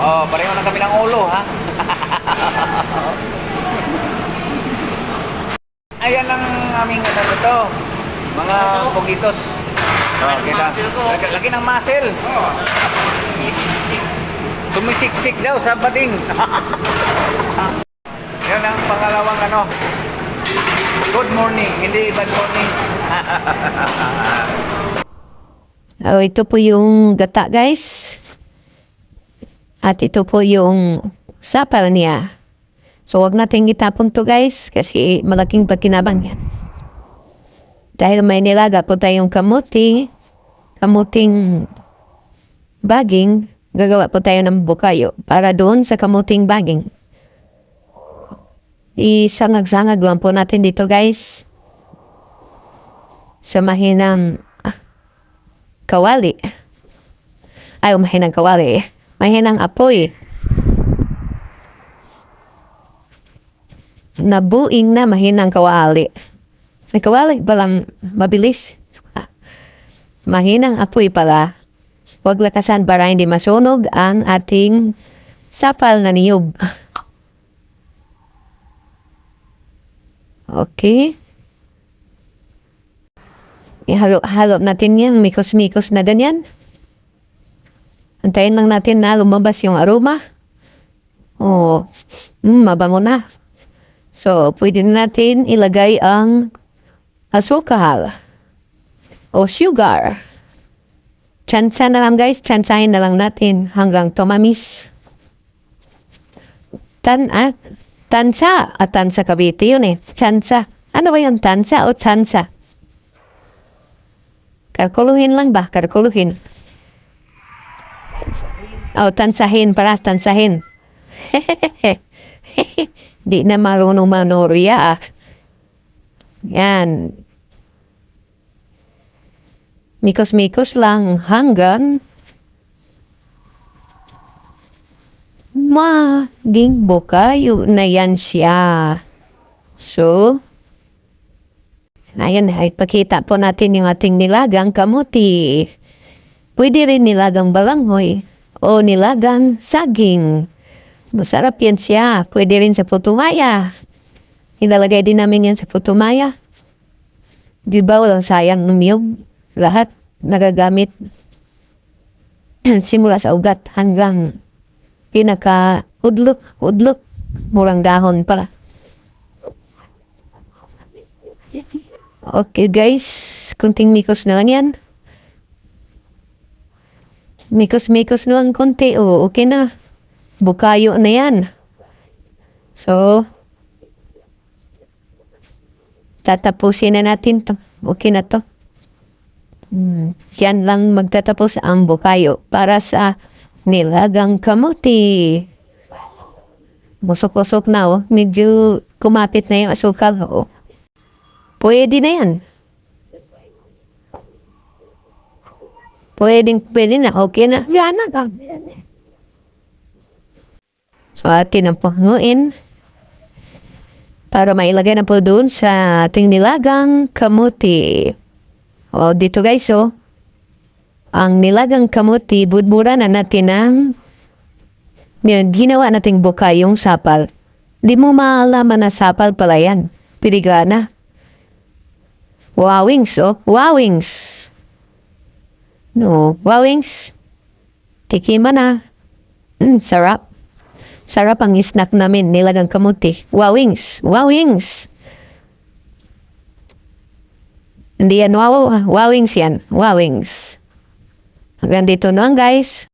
Oh, pareho na kami ng ulo, ha? Ayan ang aming ano dito. Mga pugitos. Oh, kita. Laki ng muscle. Sumisiksik daw sa bading. Yan ang pangalawang ano. Good morning, hindi bad morning. Oh, ito po yung gata, guys. At ito po yung sapal niya. So, wag natin itapon to, guys, kasi malaking pakinabang yan. Dahil may nilaga po tayong kamuting baging, gagawa po tayo ng bukayo para doon sa kamuting baging. Isangag-sangag lang po natin dito, guys. Sa mahinang kawali. Ay, mahinang kawali. Mahinang apoy. Nabuing na mahinang kawali. May kawali palang mabilis. Mahinang apoy pala. Huwag lakasan para hindi masunog ang ating sapal na niyog. Okay. Ihalo natin yan. Mikos-mikos na ganyan. Antayin lang natin na lumabas yung aroma. Oh, mabango na. So, pwede natin ilagay ang asukal o sugar. Tsansa na lang, guys. Tsansahin na lang natin hanggang tumamis. Tansa. Tansa Cavite yun eh. Tsansa. Ano ba yung tansa o tsansa? Kalkuluhin lang ba? Kalkuluhin. Oh, tansahin para. Tansahin. Di na marunong manorya. Yan. Mikos-mikos lang hanggang maging bukayo na yan siya. So, ayan, ipakita po natin yung ating nilagang kamuti. Pwede rin nilagang balanghoy o nilagang saging. Masarap yan siya. Pwede rin sa putumaya. Ilalagay din namin yan sa putumaya. Di ba walang sayang ng niyog? Lahat nagagamit simula sa ugat hanggang udlok, murang dahon pala. Okay, guys, kunting mikos na lang yan. Mikos na lang konti. Oh, okay na. Bukayo na yan. So, tatapusin na natin to. Okay na to. Yan lang magtatapos ang bukayo para sa nilagang kamuti. Musok-usok na, oh. Medyo kumapit na yung asukal, oh. Pwede na yan. Pwede na. Okay na. Gana ka. So, atin ang panguin para mailagay na po doon sa ating nilagang kamuti. O, dito guys, oh. Ang nilagang kamuti, budmura na natin ang ginawa nating bukayong sapal. Di mo maalaman na sapal pala yan. Pirigana. Wowings, oh. Wowings. No, wowings. Tikiman na. Sarap. Sarap ang snack namin, nilagang kamuti. Wowings. Wowings. Hindi yan wowings yan. Wowings. Hanggang dito na guys.